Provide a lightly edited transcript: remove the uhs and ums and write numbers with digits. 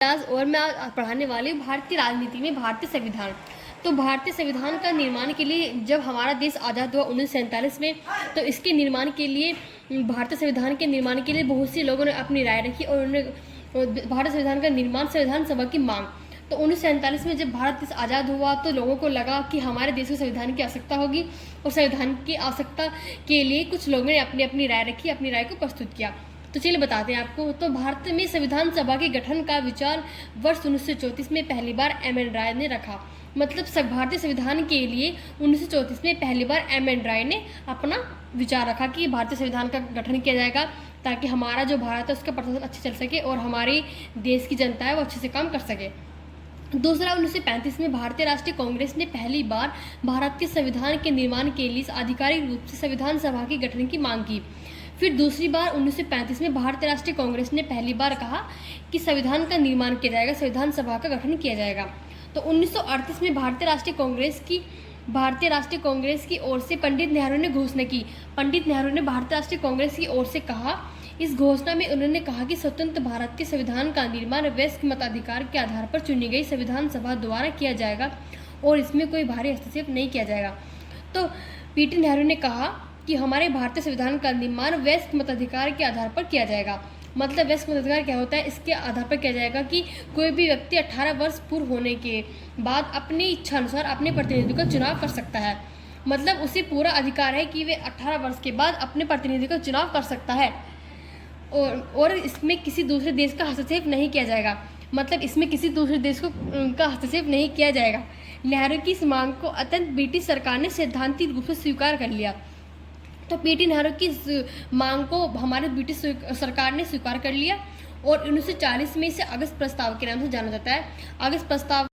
और मैं आज पढ़ाने वाली हूँ भारतीय राजनीति में भारतीय संविधान। तो भारतीय संविधान का निर्माण के लिए जब हमारा देश आज़ाद हुआ 1947 में, तो इसके निर्माण के लिए भारतीय संविधान के निर्माण के लिए बहुत से लोगों ने अपनी राय रखी और उन्होंने भारतीय संविधान का निर्माण संविधान सभा की मांग। तो 1947 में जब भारत देश आज़ाद हुआ तो लोगों को लगा कि हमारे देश को संविधान की आवश्यकता होगी, और संविधान की आवश्यकता के लिए कुछ लोगों ने अपनी अपनी राय रखी, अपनी राय को प्रस्तुत किया। तो चलिए बताते हैं आपको। तो भारत में संविधान सभा के गठन का विचार वर्ष 1934 में पहली बार एम.एन. राय ने रखा। मतलब भारतीय संविधान के लिए 1934 में पहली बार एम.एन. राय ने अपना विचार रखा कि भारतीय संविधान का गठन किया जाएगा ताकि हमारा जो भारत है उसका प्रशासन अच्छे चल सके और हमारे देश की जनता है वो अच्छे से काम कर सके। दूसरा, 1935 में भारतीय राष्ट्रीय कांग्रेस ने पहली बार भारत के संविधान के निर्माण के लिए आधिकारिक रूप से संविधान सभा के गठन की मांग की। फिर दूसरी बार 1935 में भारतीय राष्ट्रीय कांग्रेस ने पहली बार कहा कि संविधान का निर्माण किया जाएगा, संविधान सभा का गठन किया जाएगा। तो 1938 में भारतीय राष्ट्रीय कांग्रेस की ओर से पंडित नेहरू ने घोषणा की। पंडित नेहरू ने भारतीय राष्ट्रीय कांग्रेस की ओर से कहा, इस घोषणा में उन्होंने कहा कि स्वतंत्र भारत के संविधान का निर्माण वयस्क मताधिकार के आधार पर चुनी गई संविधान सभा द्वारा किया जाएगा और इसमें कोई बाहरी हस्तक्षेप नहीं किया जाएगा। तो पी.टी. नेहरू ने कहा कि हमारे भारतीय संविधान का निर्माण वयस्क मताधिकार के आधार पर किया जाएगा। मतलब वयस्क मताधिकार क्या होता है, इसके आधार पर किया जाएगा कि कोई भी व्यक्ति 18 वर्ष पूर्ण होने के बाद अपनी इच्छा अनुसार अपने प्रतिनिधि का चुनाव कर सकता है। मतलब उसे पूरा अधिकार है कि वे 18 वर्ष के बाद अपने प्रतिनिधि का चुनाव कर सकता है और इसमें किसी दूसरे देश का हस्तक्षेप नहीं किया जाएगा। मतलब इसमें किसी दूसरे देश का हस्तक्षेप नहीं किया जाएगा। नेहरू की इस मांग को अत्यंत ब्रिटिश सरकार ने सैद्धांतिक रूप से स्वीकार कर लिया। तो पी.टी. नेहरू की मांग को हमारे ब्रिटिश सरकार ने स्वीकार कर लिया और 1940 में इसे अगस्त प्रस्ताव के नाम से जाना जाता है। अगस्त प्रस्ताव